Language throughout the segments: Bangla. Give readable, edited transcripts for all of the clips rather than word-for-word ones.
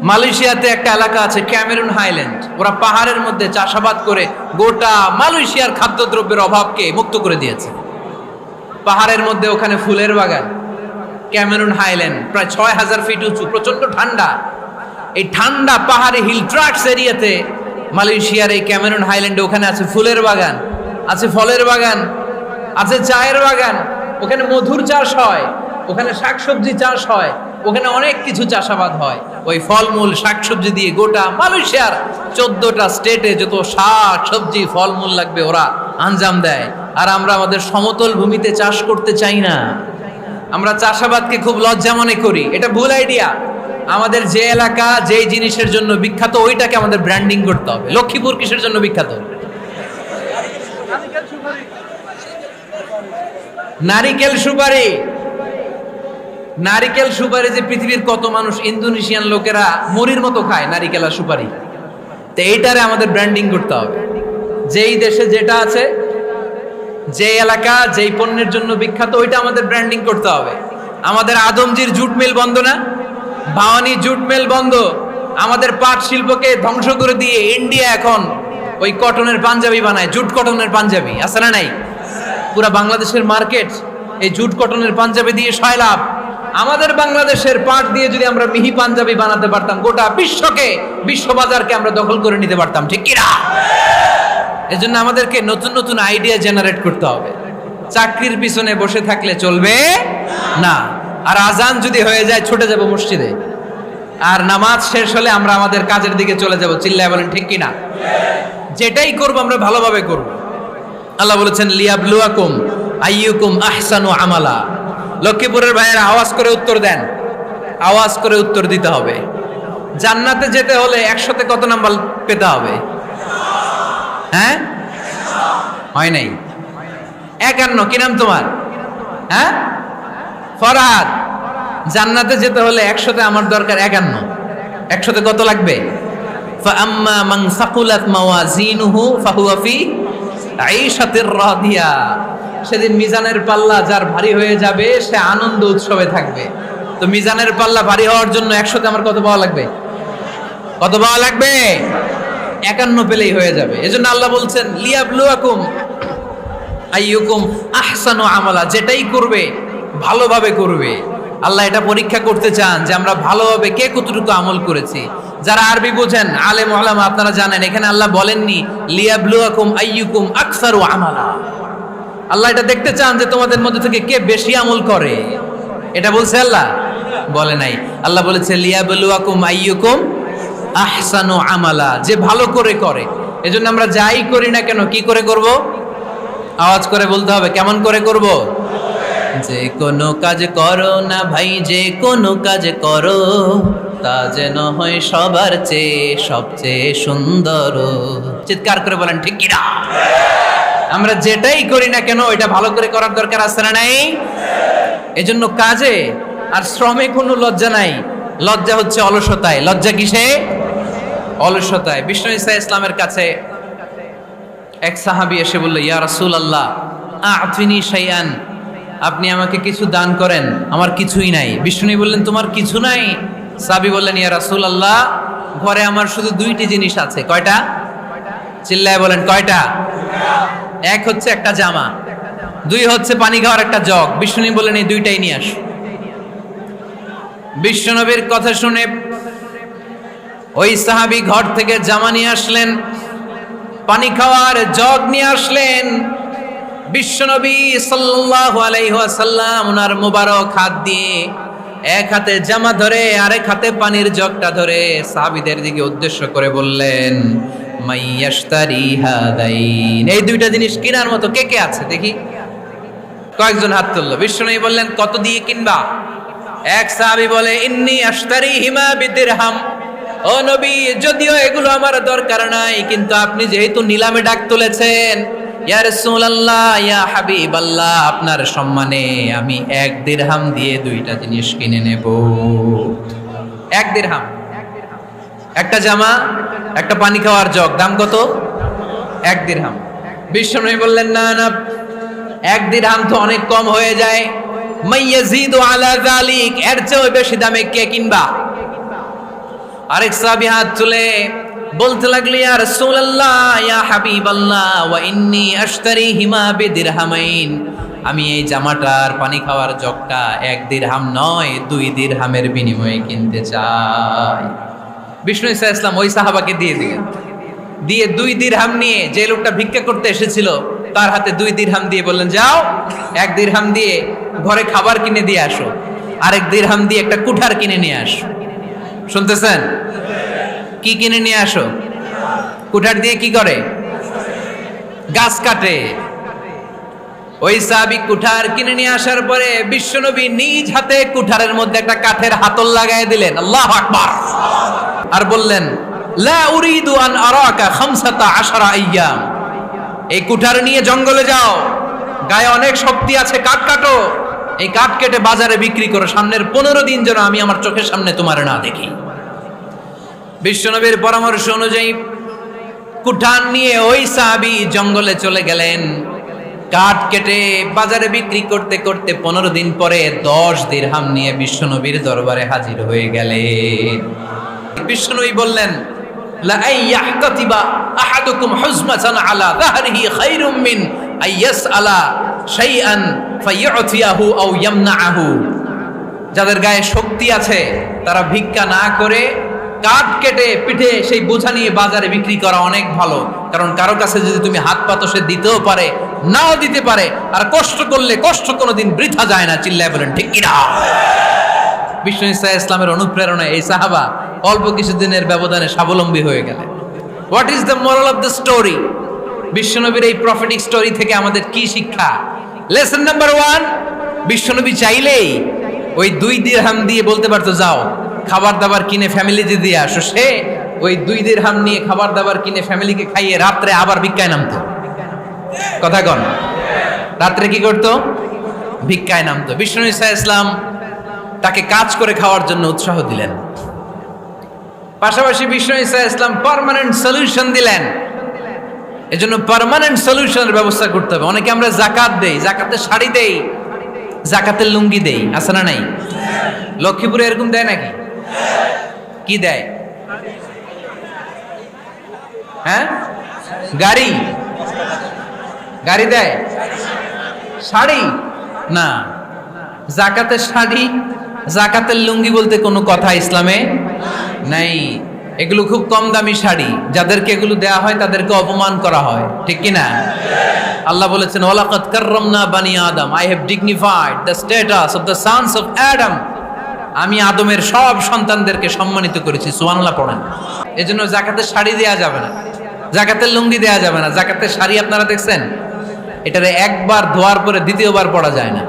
মালয়েশিয়াতে একটা এলাকা আছে ক্যামেরুন হাইল্যান্ড, ওরা পাহাড়ের মধ্যে চাষাবাদ করে গোটা মালয়েশিয়ার খাদ্যদ্রব্যের অভাবকে মুক্ত করে দিয়েছে। পাহাড়ের মধ্যে ওখানে ফুলের বাগান, ক্যামেরুন হাইল্যান্ড প্রায় ৬,০০০ ফিট উঁচু, প্রচন্ড ঠান্ডা। এই ঠান্ডা পাহাড়ি হিল ট্রাক্স এরিয়াতে মালয়েশিয়ার এই ক্যামেরুন হাইল্যান্ডে ওখানে আছে ফুলের বাগান, আছে ফলের বাগান, আছে চায়ের বাগান, ওখানে মধুর চাষ হয়, ওখানে শাকসবজি চাষ হয়, ওখানে অনেক কিছু চাষাবাদ হয়। ওই ফলমূল শাকসবজি দিয়ে গোটা মালয়েশিয়ার 14টা স্টেটে যত শাক সবজি ফলমূল লাগবে ওরা আঞ্জাম দেয়। আর আমরা আমাদের সমতল ভূমিতে চাষ করতে চাই না, আমরা চাষাবাদকে খুব লজ্জা মনে করি। এটা ভুল আইডিয়া। আমাদের যে এলাকা যেই জিনিসের জন্য বিখ্যাত ওইটাকে আমাদের ব্র্যান্ডিং করতে হবে। লক্ষ্মীপুর কিসের জন্য বিখ্যাত? নারিকেল সুপারি। নারিকেল সুপারি যে পৃথিবীর কত মানুষ, ইন্দোনেশিয়ান লোকেরা মুড়ির মতো খায় নারিকেল আর সুপারি। তো এইটারে আমাদের ব্র্যান্ডিং করতে হবে। যেই দেশে যেটা আছে, যে এলাকা যেই পণ্যের জন্য বিখ্যাত ওইটা আমাদের ব্র্যান্ডিং করতে হবে। আমাদের আদমজির জুট মিল বন্ধ না, ভাওয়ানি জুট মিল বন্ধ। আমাদের পাট শিল্পকে ধ্বংস করে দিয়ে ইন্ডিয়া এখন ওই কটনের পাঞ্জাবি বানায়, জুট কটনের পাঞ্জাবি, আছে না নাই? পুরা বাংলাদেশের মার্কেট এই জুট কটনের পাঞ্জাবি দিয়ে সয়লাভ। আমাদের বাংলাদেশের পাট দিয়ে যদি আমরা মিহি পাঞ্জাবি বানাতে পারতাম, গোটা বিশ্ববাজারকে আমরা দখল করে নিতে পারতাম, ঠিক কিনা? এজন্য আমাদেরকে নতুন নতুন আইডিয়া জেনারেট করতে হবে। চাকরির পিছনে বসে থাকলে চলবে না। আর আজান যদি হয়ে যায় ছুটে যাব মসজিদে, আর নামাজ শেষ হলে আমরা আমাদের কাজের দিকে চলে যাব। চিল্লায় বলেন ঠিক কিনা? যেটাই করব আমরা ভালোভাবে করব। আল্লাহ বলেছেন লিয়াবলুয়াকুম আইয়ুকুম আহসানু আমালা। লক্ষ্মীপুরের ভাইয়েরা আওয়াজ করে উত্তর দেন, আওয়াজ করে উত্তর দিতে হবে। জান্নাতে যেতে হলে 100তে কত নাম্বার পেতে হবে? হ্যাঁ, হয় নাই 51। কি নাম তোমার? হ্যাঁ, ফরহাদ। জান্নাতে যেতে হলে 100তে আমার দরকার 51। 100তে কত লাগবে? ফাআম্মা মান সাকুলাত মাওয়াজিনুহু ফাহুয়া ফি আইশাতির রাদিয়া। সেদিন মিজানের পাল্লা যার ভারী হয়ে যাবে সে আনন্দ উৎসবে থাকবে। তো মিজানের পাল্লা ভারী হওয়ার জন্য 100তে আমার কত পাওয়া লাগবে? কত পাওয়া লাগবে? 51 পেলেই হয়ে যাবে। এজন্য আল্লাহ বলছেন লিয়াবলুয়াকুম আইয়ুকুম আহসানু আমালা। যেটাই করবে ভালোভাবে করবে। আল্লাহ এটা পরীক্ষা করতে চান যে আমরা ভালোভাবে কে কতটুকু আমল করেছি। যারা আরবি বোঝেন আলেম ওলামা আপনারা জানেন, এখানে আল্লাহ বলেননি লিয়াবলুয়াকুম আইয়ুকুম আকসারু আমালা। আল্লাহ এটা দেখতে চান যে তোমাদের মধ্যে থেকে কে বেশি আমল করে। এটা বলছে আল্লাহ? বলে নাই। আল্লাহ বলেছে লিয়াবলুয়াকুম আইয়ুকুম আহসানু আমালা, যে ভালো করে করে। এজন্য আমরা যাই করি না কেন কি করে করব? আওয়াজ করে বলতে হবে। কেমন করে করব? যে কোনো কাজ করো না ভাই, যে কোনো কাজ করো তা যেন হয় সবার চেয়ে সবচেয়ে সুন্দর। চিৎকার করে বলেন ঠিক কিনা? আমরা যেটাই করি না কেন এটা ভালো করে করার দরকার আছে না নাই? এজন্য কাজে আর শ্রমে কোনো লজ্জা নাই। লজ্জা হচ্ছে অলসতায়। লজ্জা কিসে? অলসতায়। বিষ্ণু ঈসা ইসলামের কাছে এক সাহাবী এসে বলল, ইয়া রাসূলুল্লাহ আ'তিনি শাইআন, আপনি আমাকে কিছু দান করেন, আমার কিছুই নাই। বিষ্ণু বললেন তোমার কিছু নাই? সাহাবী বললেন ইয়া রাসূলুল্লাহ ঘরে আমার শুধু 2টি জিনিস আছে। কয়টা? চিল্লায় বলেন কয়টা? এক হচ্ছে একটা জামা, 2 হচ্ছে পানি খাওয়ার একটা জগ। বিষ্ণু বললেন এই 2টাই নিয়ে আস। বিশ্বনবীর কথা শুনে ওই সাহাবী ঘর থেকে জামা নিয়ে আসলেন, পানি খাওয়ার জগ নিয়ে আসলেন। বিশ্বনবী সাল্লাল্লাহু আলাইহি ওয়াসাল্লাম ওনার মুবারক হাত দিয়ে এক হাতে জামা ধরে আরেক হাতে পানির জগটা ধরে সাহাবীদের দিকে উদ্দেশ্য করে বললেন, মাইয়াশতারি হাদাইন, এই 2টা জিনিস কেনার মতো কে কে আছে দেখি? কয়েকজন হাত তুললো। বিশ্বনবী বললেন কত দিয়ে কিনবা? এক সাহাবী বলে ইন্নী আশতারিহিমা বিদিরহাম। ও নবী, যদিও এগুলো আমার দরকার নাই, কিন্তু আপনি যেহেতু নিলামে ডাক তুলেছেন, ইয়া রাসূলুল্লাহ ইয়া হাবিবাল্লাহ, আপনার সম্মানে আমি 1 দিরহাম দিয়ে 2টা জিনিস কিনে নেব। 1 দিরহাম, একটা জামা, একটা পানি খাওয়ার জগ, দাম কত? 1 দিরহাম। বিশ্বনবী বললেন না না, 1 দিরহাম তো অনেক কম হয়ে যায়। মাইয়াজিদু আলা যালিক, এর চেয়ে বেশি দামে কে কিনবা? আরেক সাহাবী হাত তুলে বলতে লাগলো, ইয়া রাসূলুল্লাহ, ইয়া হাবিবাল্লাহ, ওয়া ইন্নী আশতারিহিমা বিদিরহামাইন। আমি এই জামাটার পানি খাওয়ার জগটা 1 দিরহাম নয় 2 দিরহামের বিনিময়ে কিনতে চাই। বিষ্ণু ইসা ইসলাম ওই সাহাবাকে দিয়ে দিলেন। দিয়ে 2 দিরহাম নিয়ে যে লোকটা ভিক্ষা করতে এসেছিল তার হাতে 2 দিরহাম দিয়ে বললেন, যাও 1 দিরহাম দিয়ে ঘরে খাবার কিনে দিয়ে আসো, আরেক দিরহাম দিয়ে একটা কুঠার কিনে নিয়ে আসো। শুনতেছেন? কি কিনে নিয়ে আসো? কুঠার দিয়ে কি করে? গাছ কাটে। ওই সাহাবী কুঠার কিনে নিয়ে আসার পরে বিশ্বনবী নিজ হাতে কুঠারের মধ্যে একটা কাঠের হাতল লাগাই দিলেন, আল্লাহু আকবার, আর বললেন, লা উরিদু আন আরাকা 15 আইয়াম। এই কুঠার নিয়ে জঙ্গলে যাও, গায়ে অনেক শক্তি আছে, কাঠ কাটো, এই কাঠ কেটে বাজারে বিক্রি করো, সামনের 15 দিন যেন আমি আমার চোখের সামনে তোমার না দেখি। বিশ্বনবীর পরামর্শ অনুযায়ী কুঠার নিয়ে ওই সাহাবী জঙ্গলে চলে গেলেন। কাঠ কেটে বাজারে বিক্রি করতে করতে 15 দিন পরে 10 দিরহাম নিয়ে বিশ্বনবীর দরবারে হাজির হয়ে গেলেন। বিশ্বনবী বললেন, লা আইয়াহতাতিবা আহাদুকুম হুজমাতান আলা যাহরিহি খায়রুম মিন আইয়াসআলা শাইআন ফায়ু'তিয়াহু আও ইয়ামনাহু। যাদের গায়ে শক্তি আছে তারা ভিক্ষা না করে কাঠ কেটে পিঠে সেই বোঝা নিয়ে বাজারে বিক্রি করা অনেক ভালো। কারণ কারো কাছে যদি তুমি হাত পাতো, সে দিতেও পারে, নাও দিতে পারে, আর কষ্ট করলে কষ্ট কোনোদিন বৃথা যায় না। চিল্লায় বলেন ঠিক কিনা? বিষ্ণু ইসা ইসলামের অনুপ্রেরণায় এই সাহাবা অল্প কিছুদিনের ব্যবধানে স্বাবলম্বী হয়ে গেলেন। What is the moral of the story? বিশ্বনবীর এই প্রফেটিক স্টোরি থেকে আমাদের কি শিক্ষা? লেসন নাম্বার 1, বিশ্বনবী চাইলেই ওই 2 দিরহাম দিয়ে বলতে পারতো, যাও খাবার দাবার কিনে ফ্যামিলিতে দিয়ে আসো। সে ওই 2 দিরহাম নিয়ে খাবার দাবার কিনে ফ্যামিলিকে খাইয়ে রাত্রে আবার ভিক্ষায় নামতো। কথা কন? রাত্রে কি করতো? ভিক্ষায় নামতো। বিষ্ণু ইসা ইসলাম তাকে কাজ করে খাওয়ার জন্য উৎসাহ দিলেন। পাশাপাশি বিষ্ণু ইসা ইসলাম পার্মানেন্ট সলিউশন দিলেন। এজন্য পার্মানেন্ট সলিউশনের ব্যবস্থা করতে হবে। অনেকে আমরা যাকাত দেই, জাকাতের শাড়ি দেই, জাকাতের লুঙ্গি দেই, আছে না নাই? লক্ষ্মীপুরে এরকম দেয় নাকি? কি দেয়? হ্যাঁ, গাড়ি গাড়ি দেয়, শাড়ি না। জাকাতের শাড়ি, জাকাতের লুঙ্গি বলতে কোনো কথা ইসলামে নাই। এগুলো খুব কম দামি শাড়ি, যাদেরকে এগুলো দেয়া হয় তাদেরকে অপমান করা হয়, ঠিক কি না? আল্লাহ বলেছেন, ওয়ালাকাদ কাররামনা বানি আদম, I have dignified the status of the sons of Adam. আমি আদমের সব সন্তানদেরকে সম্মানিত করেছি। সুবহানাল্লাহ পড়েন। এজন্য জাকাতের শাড়ি দেয়া যাবে না, জাকাতের লুঙ্গি দেয়া যাবে না। জাকাতের শাড়ি আপনারা দেখছেন, এটারে একবার ধোয়ার পরে দ্বিতীয়বার পরা যায় না।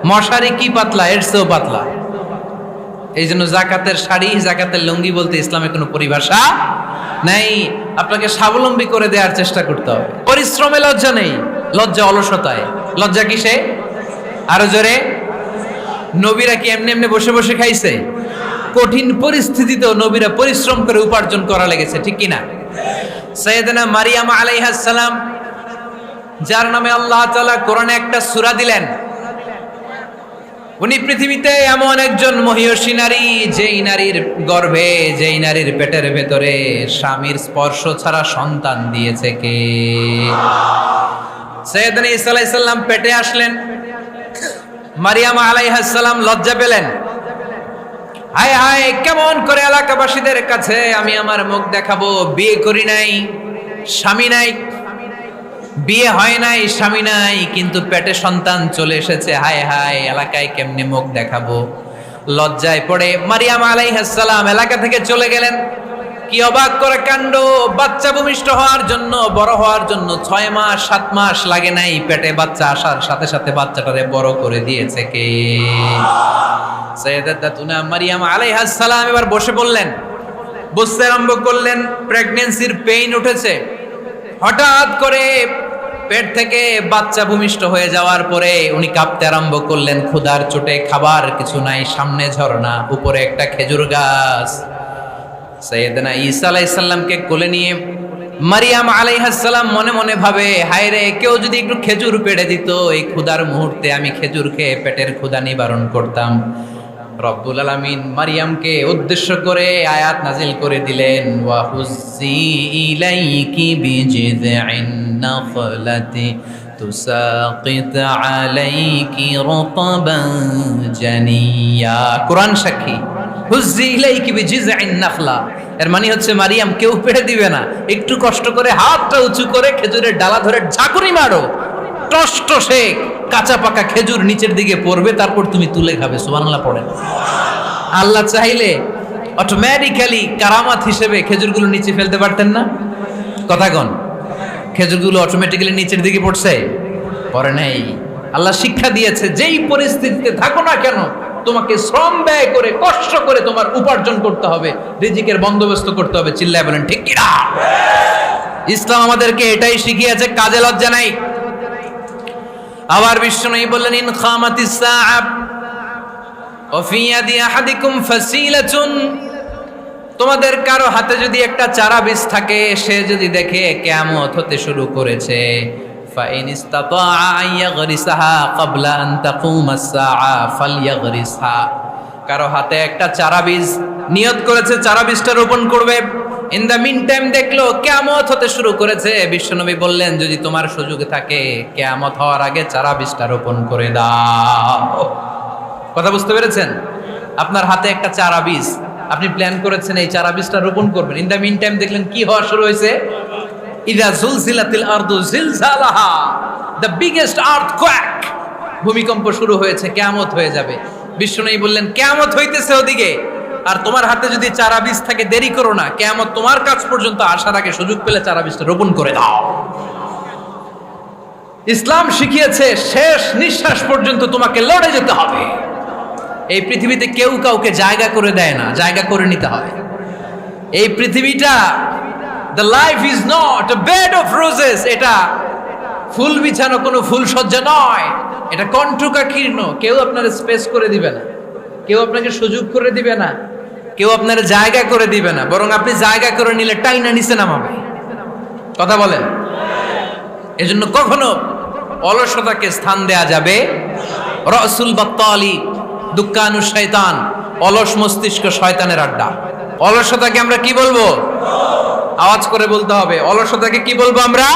মশারি কি পাতলা, এর চেয়েও পাতলা। এই জন্য জাকাতের শাড়ি, জাকাতের লুঙ্গি বলতে ইসলামে কোনো পরিভাষা নাই। আপনাকে স্বাবলম্বী করে দেওয়ার চেষ্টা করতে হবে। পরিশ্রমে লজ্জা নেই, লজ্জা অলসতায়। লজ্জা কিসে? আরো জোরে। নবীরা কি এমনি এমনি বসে বসে খাইছে? কঠিন পরিস্থিতিতেও নবীরা পরিশ্রম করে উপার্জন করা লেগেছে, ঠিক কিনা? সাইয়েদনা মারিয়াম আলাইহিস সালাম, যার নামে আল্লাহ তাআলা কোরআনে একটা সূরা দিলেন, উনি পৃথিবীতে এমন একজন মহিয়সী নারী, যেই নারীর গর্ভে, যেই নারীর পেটের ভেতরে স্বামীর স্পর্শ ছাড়া সন্তান দিয়েছে কে? সাইয়েদনা ঈসা আলাইহিস সালাম পেটে আসলেন। মারিয়াম আলাইহিস সালাম লজ্জা পেলেন। হায় হায়, কেমন করে এলাকাবাসীদের কাছে আমি আমার মুখ দেখাবো? বিয়ে করি নাই, স্বামী নাই, বিয়ে হয় নাই, স্বামী নাই, কিন্তু পেটে সন্তান চলে এসেছে। হায় হায়, এলাকায় কেমনে মুখ দেখাবো? লজ্জায় পড়ে মারিয়াম আলাইহিস সালাম এলাকা থেকে চলে গেলেন। কি অবাক করে কাণ্ড! বাচ্চা ভূমিষ্ঠ হওয়ার জন্য, বড় হওয়ার জন্য 6 মাস 7 মাস লাগে নাই, পেটে বাচ্চা আসার সাথে সাথে বাচ্চাটারে বড় করে দিয়েছে কে? সাইয়েদাতুনা মারিয়াম আলাইহিস সালাম এবার বসে পড়লেন, বুঝতে আরম্ভ করলেন প্রেগন্যান্সির পেইন উঠেছে। হঠাৎ করে পেট থেকে বাচ্চা ভূমিষ্ঠ হয়ে যাওয়ার পরে উনি কাঁপতে আরম্ভ করলেন। ক্ষুধার চোটে খাবার কিছু নাই, সামনে ঝর্ণা, উপরে একটা খেজুর গাছ। সাইয়েদনা ঈসা আলাইহিস সালামকে কোলে নিয়ে মারিয়াম আলাইহিস সালাম মনে মনে ভাবে, হায় রে, কেউ যদি একটু খেজুর পেড়ে দিত, এই ক্ষুধার মুহূর্তে আমি খেজুর খেয়ে পেটের ক্ষুধা নিবারণ করতাম। রব্বুল আলামিন মারিয়ামকে উদ্দেশ্য করে আয়াত নাজিল করে দিলেন, ওয়া হুজ্জি ইলাইকি বিজিযিন নাখলাতি তুসাকিত আলাইকি রতবান জানিয়া। কোরআন সাক্ষী, হুজ্জি ইলাইকি বিজিযিন নাখলা এর মানে হচ্ছে মারিয়াম কেউ পেড়ে দিবে না, একটু কষ্ট করে হাতটা উঁচু করে খেজুরের ডালা ধরে ঝাঁকুনি মারো, টসটসে কাঁচা পাকা খেজুর নিচের দিকে পড়বে, তারপর তুমি তুলে খাবে। সুবহানাল্লাহ পড়েন। আল্লাহ চাইলে অটোমেটিক্যালি কারামাত হিসেবে খেজুরগুলো নিচে ফেলতে পারতেন না? কথা কন, খেজুরগুলো অটোমেটিক্যালি নিচের দিকে পড়ছে? পড়ে নাই। আল্লাহ শিক্ষা দিয়েছে, যেই পরিস্থিতিতে থাকো না কেন তোমাকে শ্রম ব্যয় করে কষ্ট করে তোমার উপার্জন করতে হবে, রিজিকের বন্দোবস্ত করতে হবে। চিল্লায় বলেন ঠিক কিনা? ইসলাম আমাদেরকে এটাই শিখিয়েছে, কাজে লজ্জা নাই। আবার বিশ্বনবী বললেন, ইন খামাতিস সাআ ওয়া ফি ইয়াদি আহাদিকুম ফাসিলাতুন, তোমাদের কারো হাতে যদি একটা চারা বীজ থাকে, সে যদি দেখে কিয়ামত হতে শুরু করেছে, ফাইন ইসতাতা আন ইয়াগরিসাহা ক্বাবলা আন তাকুমাস সাআ ফালইয়াগরিসহা, কারো হাতে একটা চারা বীজ নিয়ত করেছে, চারা বীজটা রোপণ করবে, ইন দ্য মিন টাইম দেখলো কিয়ামত হতে শুরু করেছে, বিশ্বনবী বললেন যদি তোমার সুযোগ থাকে কিয়ামত হওয়ার আগে চারা বীজটা রোপণ করে দাও। কথা বুঝতে পেরেছেন? আপনার হাতে একটা চারা বীজ, আপনি প্ল্যান করেছেন এই চারা বীজটা রোপণ করবেন, ইন দ্য মিন টাইম দেখলেন কি হওয়া শুরু হয়েছে, ইযা জুলজিলাতিল আরদু জিলজালাহা, দ্য বিগেস্ট আর্থকোয়েক, ভূমিকম্প শুরু হয়েছে, কিয়ামত হয়ে যাবে। বিশ্বনবী বললেন কিয়ামত হইতেছে ওদিকে, আর তোমার হাতে যদি চারা বীজ থাকে দেরি করো না, কিয়ামত তোমার কাছ পর্যন্ত আসার আগে সুযোগ পেলে চারা বীজটা রোপণ করে দাও। ইসলাম শিখিয়েছে শেষ নিঃশ্বাস পর্যন্ত তোমাকে লড়ে যেতে হবে। এই পৃথিবীতে কেউ কাউকে জায়গা করে দেয় না, জায়গা করে নিতে হয়। এই পৃথিবীটা, the life is not a bed of roses, এটা ফুল বিছানো কোনো ফুল সজ্জা নয়, এটা কণ্টকাকীর্ণ। কেউ আপনার স্পেস করে দিবে না, কেউ আপনাকে সুযোগ করে দিবে না, কেউ আপনার জায়গা করে দিবে না, বরং আপনি জায়গা করে নিলে টাইনা নিচে নামাবে। কথা বলেন? এজন্য কখনো অলসতাকে স্থান দেয়া যাবে। রাসূল বাত্তালি দুক্কানু শয়তান, অলস মস্তিষ্ক শয়তানের আড্ডা। অলসতাকে আমরা কি বলবো? আওয়াজ করে বলতে হবে, অলসতাকে কি বলবো আমরা?